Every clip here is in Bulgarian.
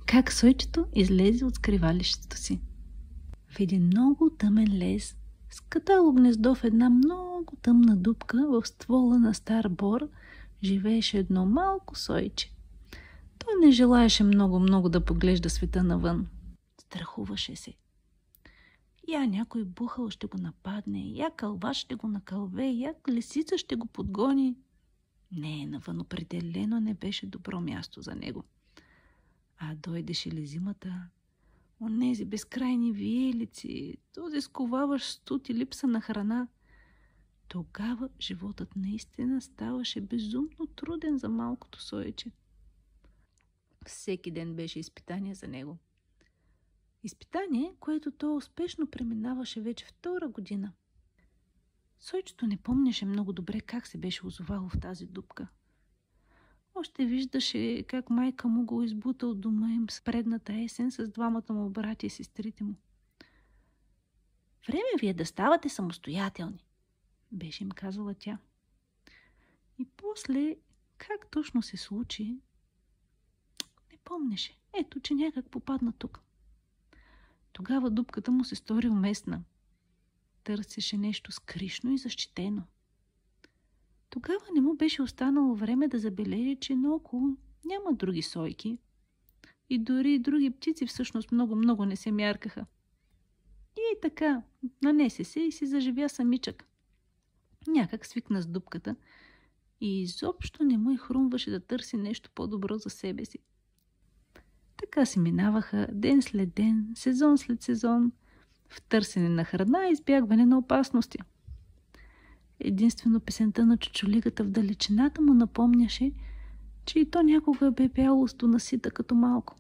Как Сойчето излезе от скривалището си. В един много тъмен лес, скатало гнездо в една много тъмна дупка в ствола на стар бор, живееше едно малко сойче. Той не желаеше много да поглежда света навън. Страхуваше се. Я някой бухал ще го нападне, я кълвач ще го накълве, я лисица ще го подгони. Не, навън определено не беше добро място за него. А дойдеше ли зимата, онези безкрайни виелици, този сковаващ студ и липса на храна, тогава животът наистина ставаше безумно труден за малкото сойче. Всеки ден беше изпитание за него. Изпитание, което то успешно преминаваше вече втора година. Сойчето не помняше много добре как се беше озовало в тази дупка. Още виждаше как майка му го избута от дома им с предната есен с двамата му брати и сестрите му. Време ви е да ставате самостоятелни, беше им казала тя. И после, как точно се случи, не помнеше. Ето, че някак попадна тук. Тогава дупката му се стори уместна. Търсеше нещо скришно и защитено. Тогава не му беше останало време да забележи, че наоколо няма други сойки. И дори други птици всъщност много не се мяркаха. И така, нанесе се и си заживя самичък. Някак свикна с дупката и изобщо не му и хрумваше да търси нещо по-добро за себе си. Така се минаваха ден след ден, сезон след сезон, в търсене на храна и избягване на опасности. Единствено песента на чучулигата в далечината му напомняше, че и то някога бе бяло стонасита като малко.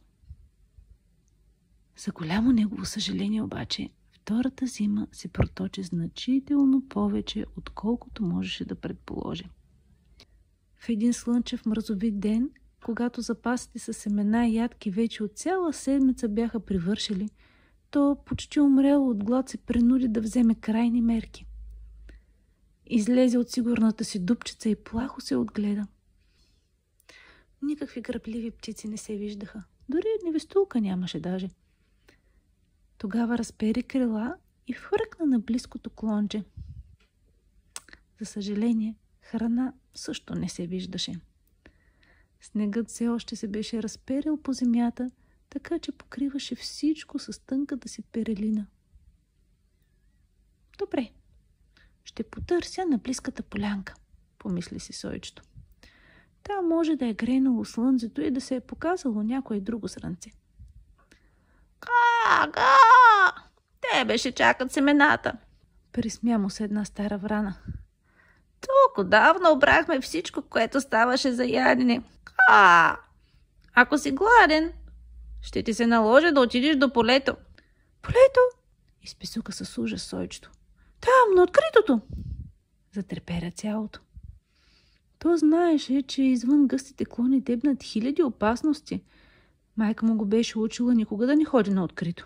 За голямо негово съжаление обаче, втората зима се проточи значително повече, отколкото можеше да предположи. В един слънчев мразовит ден, когато запасите със семена и ядки вече от цяла седмица бяха привършили, то почти умряло от глад се принуди да вземе крайни мерки. Излезе от сигурната си дупчица и плахо се отгледа. Никакви грабливи птици не се виждаха. Дори невестулка нямаше даже. Тогава разпери крила и фръкна на близкото клонче. За съжаление, храна също не се виждаше. Снегът все още се беше разперил по земята, така че покриваше всичко с тънката си перелина. Добре, ще потърся на близката полянка, помисли си сойчето. Там може да е грейнало слънцето и да се е показало някое друго зрънце. Га! Тебе ще чакат семената, присмя му се една стара врана. Тук отдавна обрахме всичко, което ставаше за ядене. Ако си гладен, ще ти се наложи да отидеш до полето. Полето? Изписука с ужас сойчето. Там, на откритото! Затрепера цялото. То знаеше, че извън гъстите клони дебнат хиляди опасности. Майка му го беше учила никога да не ходи на открито.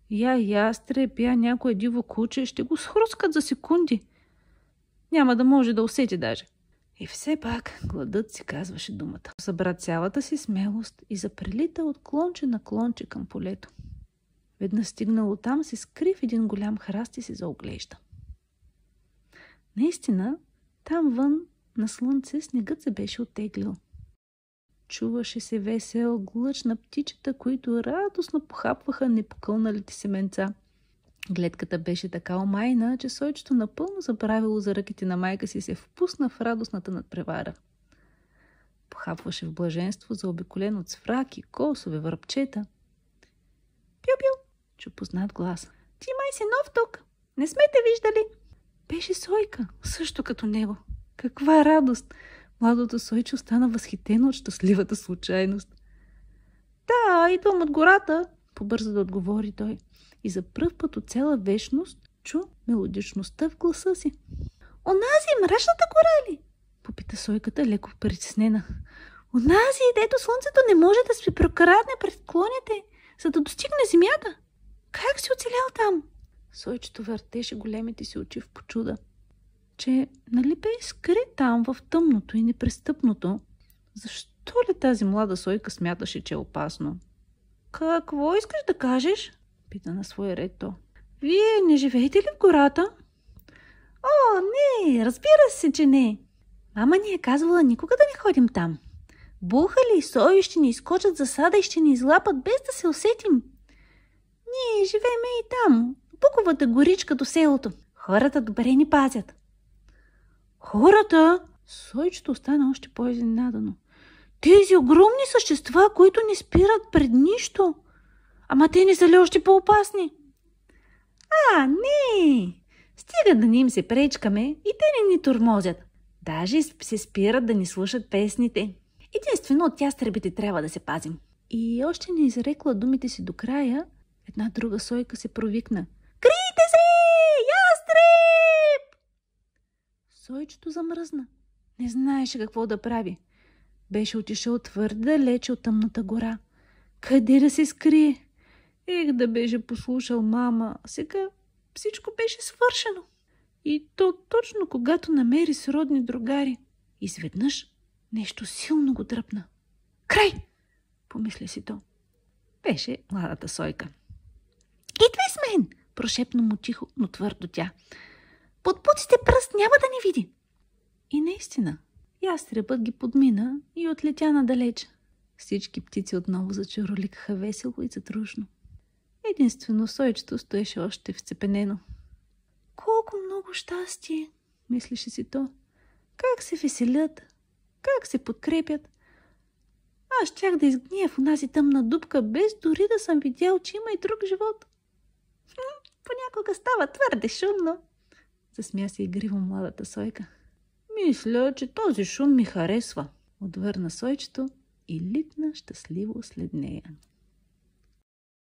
Я ястреб, я някое диво куче ще го схрускат за секунди. Няма да може да усети даже. И все пак гладът си казваше думата. Събра цялата си смелост и запрелита от клонче на клонче към полето. Веднъж стигнало там, се скри в един голям храст и се заоглежда. Наистина, там вън на слънце снегът се беше оттеглил. Чуваше се весел глъч на птичета, които радостно похапваха непокълналите семенца. Гледката беше така омайна, че сойчето напълно забравило за ръките на майка си и се впусна в радостната надпревара. Похапваше в блаженство, заобиколен от свраки, косове, връбчета. Пю-пю, чу познат глас. Ти май си нов тук, не сме те виждали. Беше Сойка, също като него. Каква радост! Младото сойче остана възхитено от щастливата случайност. Да, идвам от гората, побърза да отговори той. И за пръв път от цяла вечност чу мелодичността в гласа си. Онази мрачната гора ли? Попита сойката леко притеснена. Онази, дето слънцето не може да се прокрадне пред клоните, за да достигне земята. Как си оцелял там? Сойчето въртеше големите си очи в почуда, че нали бе скрит там в тъмното и непрестъпното. Защо ли тази млада сойка смяташе, че е опасно? Какво искаш да кажеш? Пита на свой ред то. Вие не живеете ли в гората? О, не, разбира се, че не. Мама ни е казвала никога да не ходим там. Бухали и сои ще ни изкочат за сада и ще ни излапат без да се усетим. Ние живееме и там, в Буковата горичка до селото. Хората добре ни пазят. Хората? Сойчето остана още по-изненадано. Тези огромни същества, които не спират пред нищо. Ама те не са ли още по-опасни? Не! Стига да ни им се пречкаме и те не ни тормозят. Даже се спират да ни слушат песните. Единствено от ястребите трябва да се пазим. И още не изрекла думите си до края, една друга сойка се провикна. Крийте се! Ястреб! Сойчето замръзна. Не знаеше какво да прави. Беше отишъл твърде далече от тъмната гора. Къде да се скрие? Да беше послушал мама. Сега всичко беше свършено. И то точно когато намери сродни другари. Изведнъж нещо силно го дръпна. Край! Помисли си то. Беше младата сойка. Идвай с мен! Прошепна му тихо, но твърдо тя. Под пуците пръст няма да ни види. И наистина, ястребът ги подмина и отлетя надалеч. Всички птици отново зачароликаха весело и задружно. Единствено сойчето стоеше още вцепенено. Колко много щастие, мислеше си то. Как се веселят, как се подкрепят. Аз щях да изгния в онази тъмна дупка, без дори да съм видял, че има и друг живот. Понякога става твърде шумно, засмя се игриво младата сойка. Мисля, че този шум ми харесва, отвърна сойчето и литна щастливо след нея.